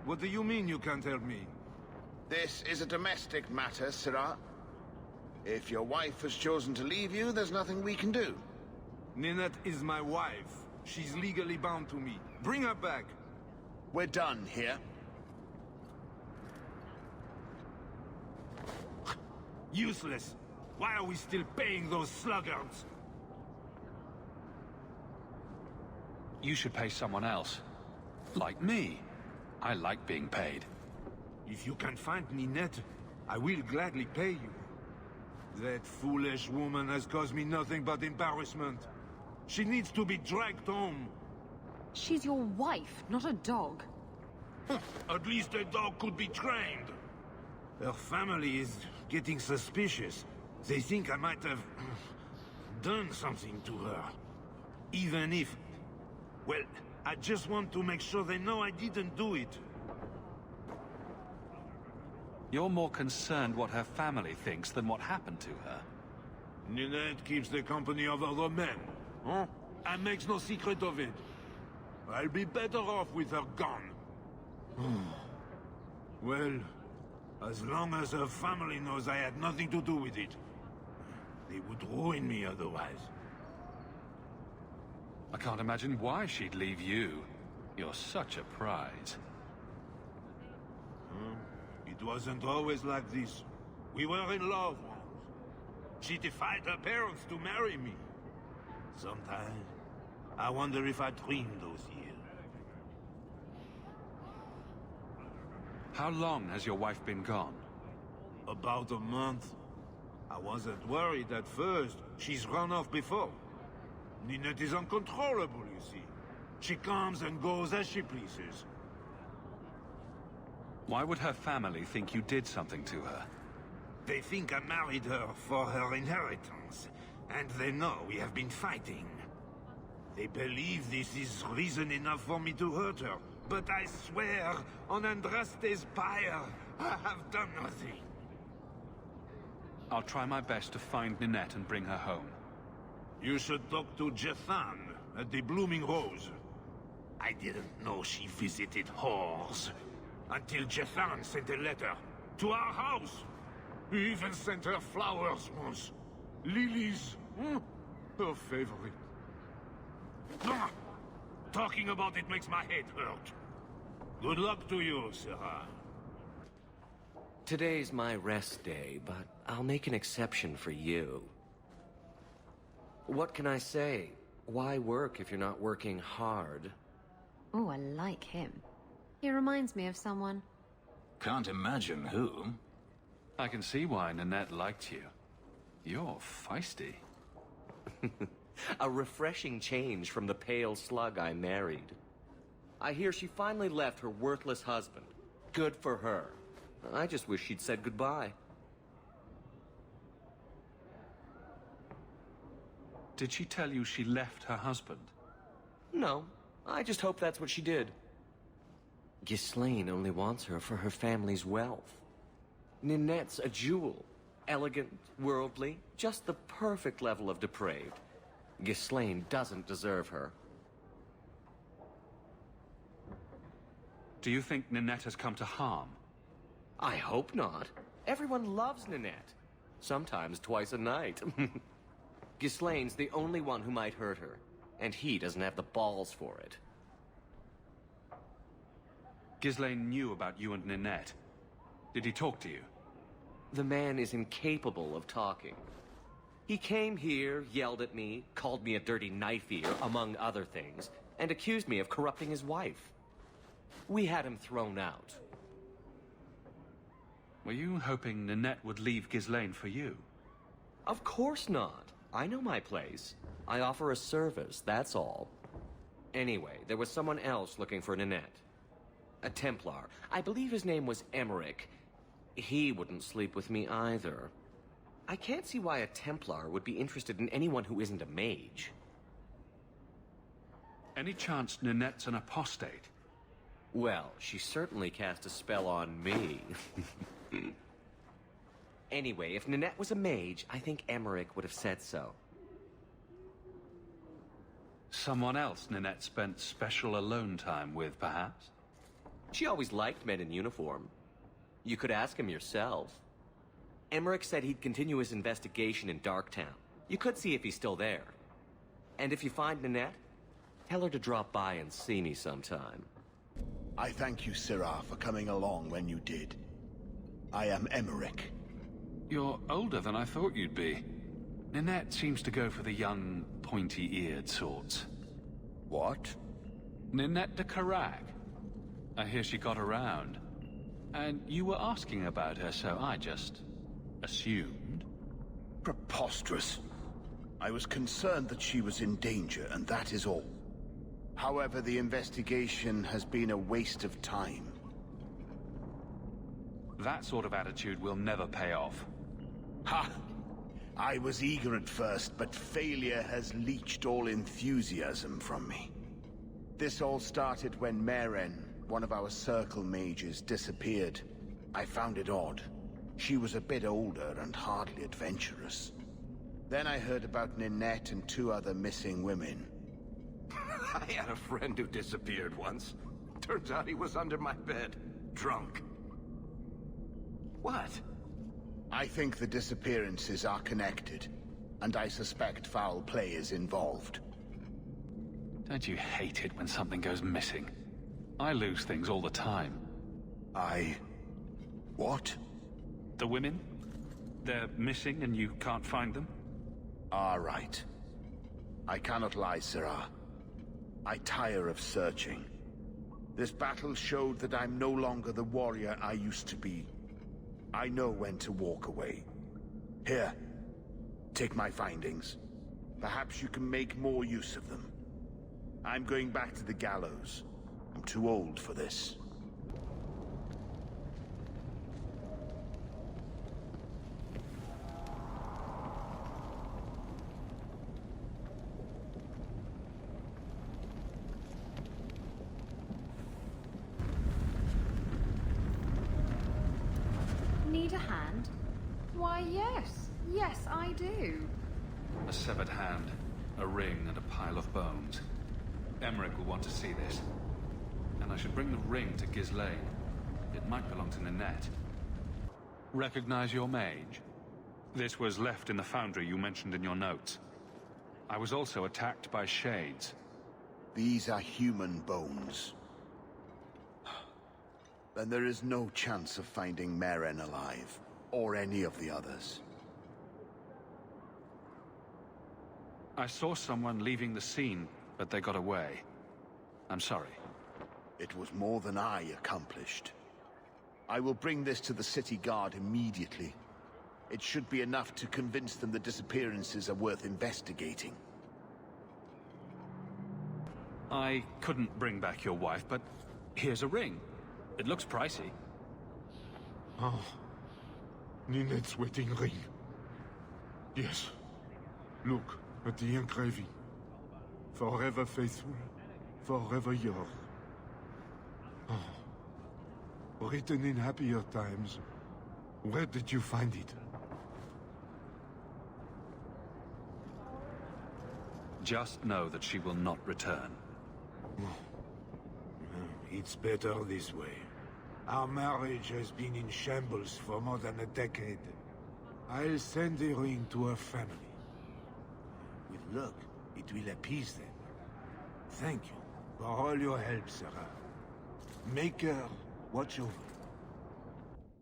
What do you mean you can't help me? This is a domestic matter, Sirrah. If your wife has chosen to leave you, there's nothing we can do. Ninette is my wife. She's legally bound to me. Bring her back. We're done here. Useless. Why are we still paying those sluggards? You should pay someone else. Like me. I like being paid. If you can find Ninette, I will gladly pay you. That foolish woman has caused me nothing but embarrassment. She needs to be dragged home. She's your wife, not a dog. At least a dog could be trained. Her family is getting suspicious. They think I might have done something to her. Even if... Well, I just want to make sure they know I didn't do it. You're more concerned what her family thinks than what happened to her. Ninette keeps the company of other men, huh? And makes no secret of it. I'll be better off with her gone. Well, as long as her family knows I had nothing to do with it. They would ruin me otherwise. I can't imagine why she'd leave you. You're such a prize. It wasn't always like this. We were in love once. She defied her parents to marry me. Sometimes, I wonder if I dreamed those years. How long has your wife been gone? About a month. I wasn't worried at first. She's run off before. Ninette is uncontrollable, you see. She comes and goes as she pleases. Why would her family think you did something to her? They think I married her for her inheritance, and they know we have been fighting. They believe this is reason enough for me to hurt her, but I swear, on Andraste's pyre, I have done nothing. I'll try my best to find Ninette and bring her home. You should talk to Jethan at the Blooming Rose. I didn't know she visited whores. Until Jethan sent a letter to our house. He even sent her flowers once. Lilies. Her favorite. Talking about it makes my head hurt. Good luck to you, Sirrah. Today's my rest day, but I'll make an exception for you. What can I say? Why work if you're not working hard? Oh, I like him. He reminds me of someone. Can't imagine who. I can see why Ninette liked you. You're feisty. A refreshing change from the pale slug I married. I hear she finally left her worthless husband. Good for her. I just wish she'd said goodbye. Did she tell you she left her husband? No, I just hope that's what she did. Ghislaine only wants her for her family's wealth. Ninette's a jewel. Elegant, worldly, just the perfect level of depraved. Ghislaine doesn't deserve her. Do you think Ninette has come to harm? I hope not. Everyone loves Ninette. Sometimes twice a night. Ghislaine's the only one who might hurt her, and he doesn't have the balls for it. Ghislaine knew about you and Ninette. Did he talk to you? The man is incapable of talking. He came here, yelled at me, called me a dirty knife-eater, among other things, and accused me of corrupting his wife. We had him thrown out. Were you hoping Ninette would leave Ghislaine for you? Of course not. I know my place. I offer a service, that's all. Anyway, there was someone else looking for Ninette. A Templar. I believe his name was Emmerich. He wouldn't sleep with me either. I can't see why a Templar would be interested in anyone who isn't a mage. Any chance Ninette's an apostate? Well, she certainly cast a spell on me. Anyway, if Ninette was a mage, I think Emmerich would have said so. Someone else Ninette spent special alone time with, perhaps? She always liked men in uniform. You could ask him yourself. Emmerich said he'd continue his investigation in Darktown. You could see if he's still there. And if you find Ninette, tell her to drop by and see me sometime. I thank you, Syrah, for coming along when you did. I am Emmerich. You're older than I thought you'd be. Ninette seems to go for the young, pointy-eared sorts. What? Ninette de Carag. I hear she got around. And you were asking about her, so I just assumed. Preposterous. I was concerned that she was in danger, and that is all. However, the investigation has been a waste of time. That sort of attitude will never pay off. Ha! I was eager at first, but failure has leached all enthusiasm from me. This all started when Meren, one of our Circle mages, disappeared. I found it odd. She was a bit older and hardly adventurous. Then I heard about Ninette and 2 other missing women. I had a friend who disappeared once. Turns out he was under my bed, drunk. What? I think the disappearances are connected, and I suspect foul play is involved. Don't you hate it when something goes missing? I lose things all the time. What? The women? They're missing and you can't find them? Right. I cannot lie, Syrah. I tire of searching. This battle showed that I'm no longer the warrior I used to be. I know when to walk away. Here, take my findings. Perhaps you can make more use of them. I'm going back to the gallows. I'm too old for this. Need a hand? Why, yes. Yes, I do. A severed hand, a ring, and a pile of bones. Emmerich will want to see this. And I should bring the ring to Ghislaine. It might belong to Ninette. Recognize your mage? This was left in the foundry you mentioned in your notes. I was also attacked by shades. These are human bones. Then there is no chance of finding Meren alive, or any of the others. I saw someone leaving the scene, but they got away. I'm sorry. It was more than I accomplished. I will bring this to the city guard immediately. It should be enough to convince them the disappearances are worth investigating. I couldn't bring back your wife, but here's a ring. It looks pricey. Oh. Ninette's wedding ring. Yes. Look at the engraving. Forever faithful, forever yours. Oh. Written in happier times. Where did you find it? Just know that she will not return. It's better this way. Our marriage has been in shambles for more than a decade. I'll send the ring to her family. With luck, it will appease them. Thank you for all your help, Syrah. Make her watch over.